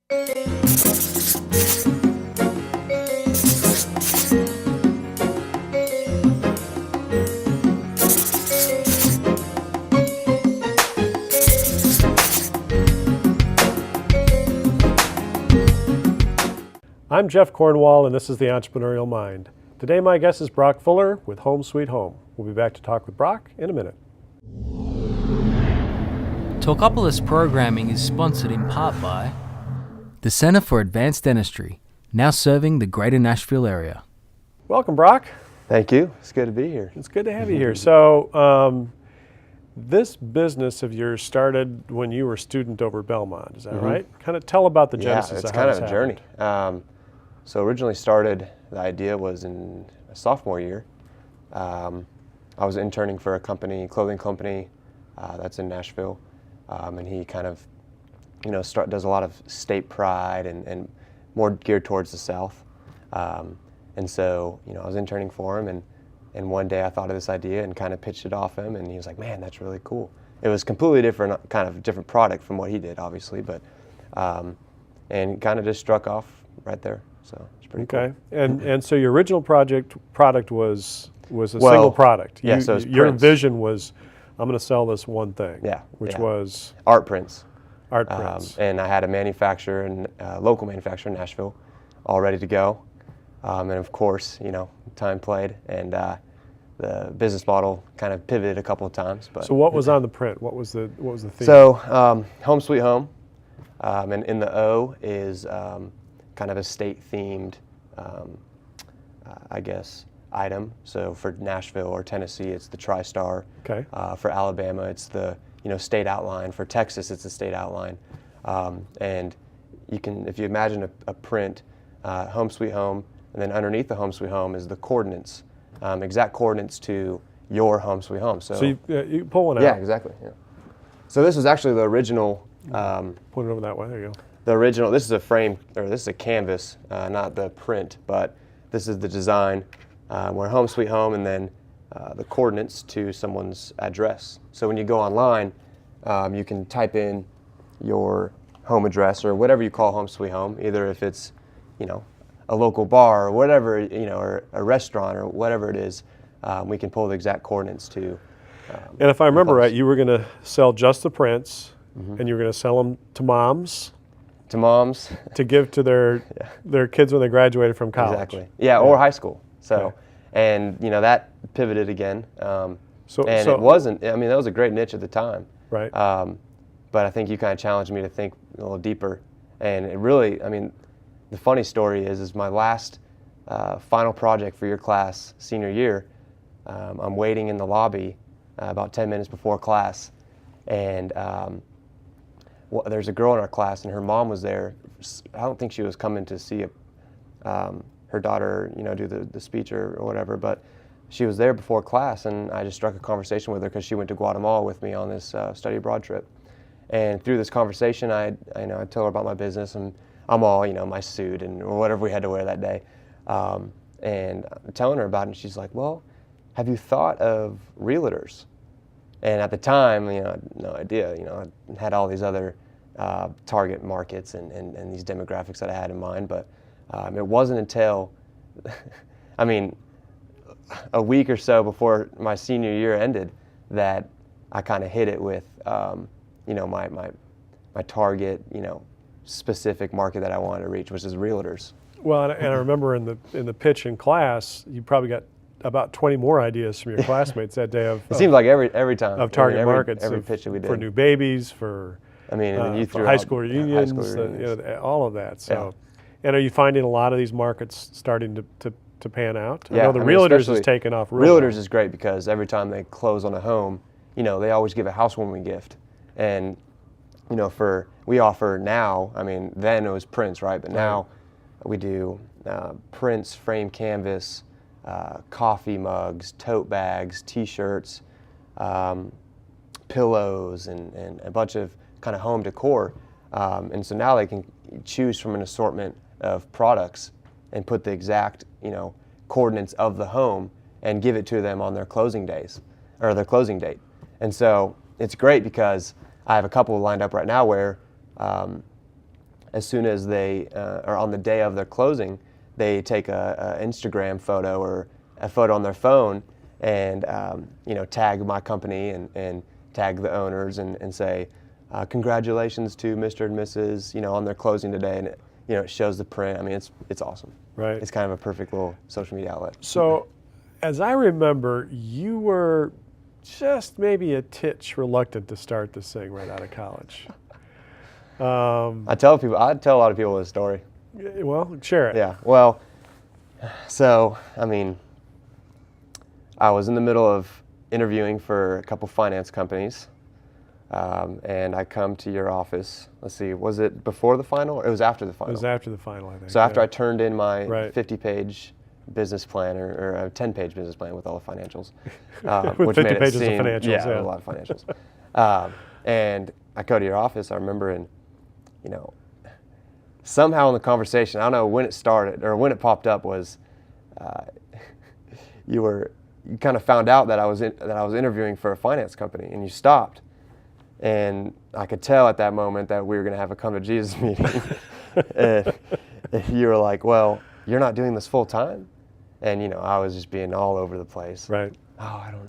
I'm Jeff Cornwall, and this is the Entrepreneurial Mind. Today my guest is Brock Fuller with Home Sweet Home. We'll be back to talk with Brock in a minute. Talkapolis programming is sponsored in part by the Center for Advanced Dentistry, now serving the greater Nashville area. Welcome, Brock. Thank you. It's good to be here. It's good to have you here. So, this business of yours started when you were a student over at Belmont, is that right? Kind of tell about the genesis it's of how kind this of a journey. So originally started, the idea was in a sophomore year. I was interning for a company, clothing company, that's in Nashville. And he kind of, does a lot of state pride and more geared towards the South. And so, I was interning for him, and one day I thought of this idea and kind of pitched it off him, and he was like, man, that's really cool. It was completely different, kind of different product from what he did, obviously, but, and kind of just struck off right there. So it's pretty cool. And so your original product was a single product. Yeah, so it was your prints. vision was, I'm going to sell this one thing. Yeah. Which was? Art prints. Art prints. And I had a manufacturer, local manufacturer in Nashville, all ready to go. And of course, time played, and the business model kind of pivoted a couple of times. But so what was on the print? What was the theme? So Home Sweet Home, and in the O is kind of a state-themed, I guess, item. So for Nashville or Tennessee, it's the TriStar. Okay. For Alabama, it's the state outline. For Texas, it's the state outline. And you can, if you imagine a print, Home Sweet Home, and then underneath the Home Sweet Home is the coordinates, exact coordinates to your Home Sweet Home. So you pull one out. Yeah, exactly. Yeah. So this was actually the original. Put it over that way. There you go. The original. This is a frame, or this is a canvas, not the print, but this is the design. Where Home Sweet Home, and then the coordinates to someone's address. So when you go online, you can type in your home address or whatever you call Home Sweet Home, either if it's, a local bar or whatever, or a restaurant or whatever it is, we can pull the exact coordinates to. And if I remember right, you were going to sell just the prints, and you were going to sell them to moms. To moms. To give to their kids when they graduated from college. Exactly. Yeah, or high school. So, and that pivoted again. It wasn't. I mean, that was a great niche at the time. Right. But I think you kind of challenged me to think a little deeper, and it really. I mean, the funny story is my last final project for your class senior year. I'm waiting in the lobby about 10 minutes before class, and there's a girl in our class, and her mom was there. I don't think she was coming to see her daughter, do the speech or whatever, but she was there before class, and I just struck a conversation with her because she went to Guatemala with me on this study abroad trip. And through this conversation, I told her about my business, and I'm all, my suit or whatever we had to wear that day. And I'm telling her about it, and she's like, well, have you thought of realtors? And at the time, I had no idea, I had all these other target markets and these demographics that I had in mind, but it wasn't until, a week or so before my senior year ended that I kind of hit it with, my target, specific market that I wanted to reach, which is realtors. Well, and I remember in the pitch in class, you probably got about 20 more ideas from your classmates that day. It seems like every time of target markets, every pitch that we did for new babies, for for high school reunions, all of that. So, and are you finding a lot of these markets starting to pan out? Yeah, I know the realtors is taking off. Realtors is great because every time they close on a home, they always give a housewarming gift, and we offer now. Then it was prints, right? But now we do prints, frame canvas, coffee mugs, tote bags, T-shirts, pillows, and a bunch of kind of home decor. And so now they can choose from an assortment of products and put the exact, coordinates of the home and give it to them on their closing days or their closing date. And so it's great because I have a couple lined up right now where as soon as they or on the day of their closing, they take a Instagram photo or a photo on their phone and tag my company and tag the owners and say congratulations to Mr. and Mrs. on their closing today, and it shows the print. I mean, it's awesome. Right. It's kind of a perfect little social media outlet. So, as I remember, you were just maybe a titch reluctant to start this thing right out of college. I'd tell a lot of people this story. Well, share it. Yeah. Well, so I mean, I was in the middle of interviewing for a couple finance companies, and I come to your office. Let's see, was it before the final or it was after the final? It was after the final, I think. So after yeah. I turned in my Right. 50-page business plan or a 10-page business plan with all the financials, With which 50 made it pages of seem, financials, yeah, yeah. a lot of financials. And I go to your office. I remember, and somehow in the conversation, I don't know when it started or when it popped up, was you kind of found out that I was interviewing for a finance company, and you stopped. And I could tell at that moment that we were going to have a come to Jesus meeting. And you were like, "Well, you're not doing this full time," and I was just being all over the place. Right. Oh, I don't.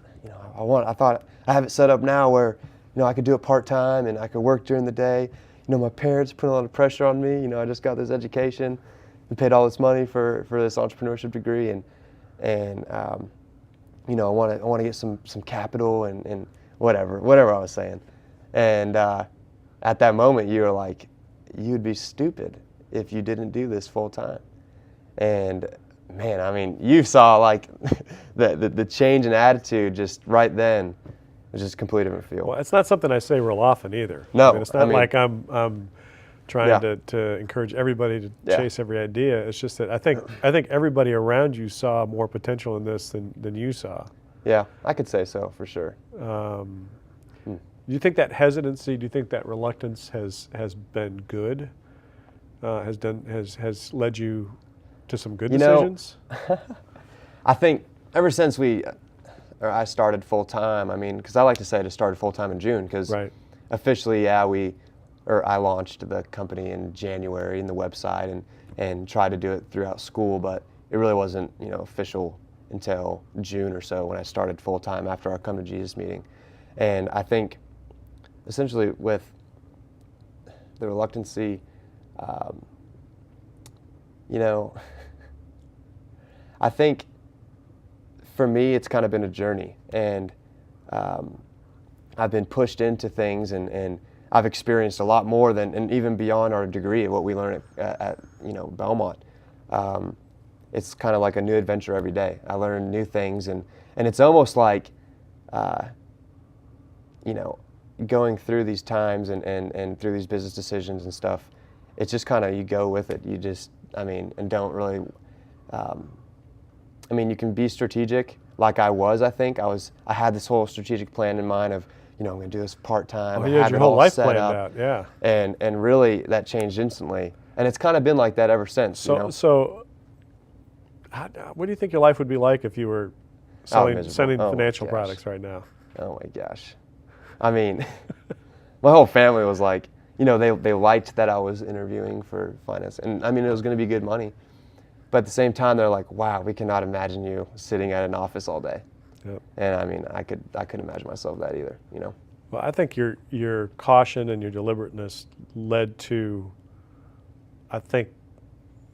I thought I have it set up now where I could do it part time and I could work during the day. My parents put a lot of pressure on me. I just got this education, we paid all this money for this entrepreneurship degree, and I want to get some capital and whatever I was saying. And at that moment, you were like, you'd be stupid if you didn't do this full time. And man, I mean, you saw like the change in attitude just right then. It was just a completely different feel. Well, it's not something I say real often either. No, I mean, it's not like I'm trying Yeah. to encourage everybody to Yeah. chase every idea. It's just that I think everybody around you saw more potential in this than you saw. Yeah, I could say so for sure. Do you think that hesitancy? Do you think that reluctance has been good? Has led you to some good decisions? I think ever since I started full time. I mean, because I like to say I started full time in June, because Right. officially, yeah, I launched the company in January and the website and tried to do it throughout school, but it really wasn't official until June or so when I started full time after our Come to Jesus meeting. And I think essentially with the reluctancy, I think for me it's kind of been a journey, and I've been pushed into things, and I've experienced a lot more than, and even beyond our degree of what we learn at Belmont. It's kind of like a new adventure every day. I learn new things, and it's almost like going through these times and through these business decisions and stuff. It's just kind of, you go with it. You just, and don't really, you can be strategic like I was. I think I had this whole strategic plan in mind of, I'm going to do this part-time. Oh, I you had had your it whole all life set planned up. out, yeah. And really that changed instantly. And it's kind of been like that ever since. So what do you think your life would be like if you were selling miserable. Oh, my financial gosh. products right now? Oh my gosh. I mean, my whole family was like, they liked that I was interviewing for finance. And it was going to be good money. But at the same time, they're like, wow, we cannot imagine you sitting at an office all day. Yep. And I couldn't imagine myself that either, Well, I think your caution and your deliberateness led to, I think,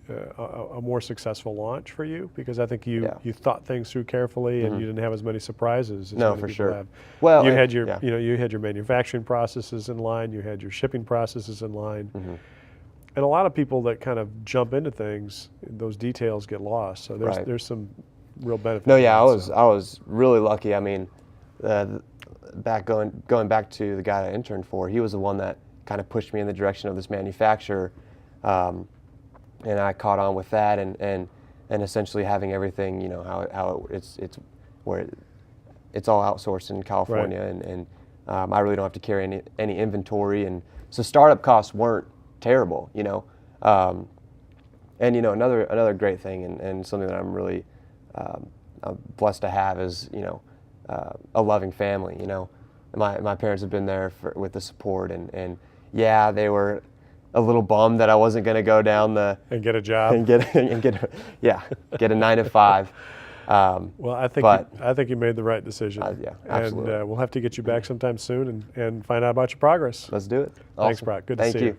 a more successful launch for you, because I think you thought things through carefully, and you didn't have as many surprises as many for people sure. have. Well, you had your manufacturing processes in line, you had your shipping processes in line, and a lot of people that kind of jump into things, those details get lost. So there's some real benefit. No, yeah, I so. was really lucky. Going back to the guy that I interned for, he was the one that kind of pushed me in the direction of this manufacturer, and I caught on with that, and essentially having everything, it's where it's all outsourced in California, Right. and I really don't have to carry any inventory, and so startup costs weren't terrible, and another great thing, and something that I'm really I'm blessed to have is a loving family. My parents have been there with the support, and yeah, they were a little bummed that I wasn't going to go down the and get a job and get a 9 to 5. Well, I think you made the right decision. Yeah, absolutely. And we'll have to get you back sometime soon and find out about your progress. Let's do it. Thanks, Awesome. Brock. Good to Thank see you.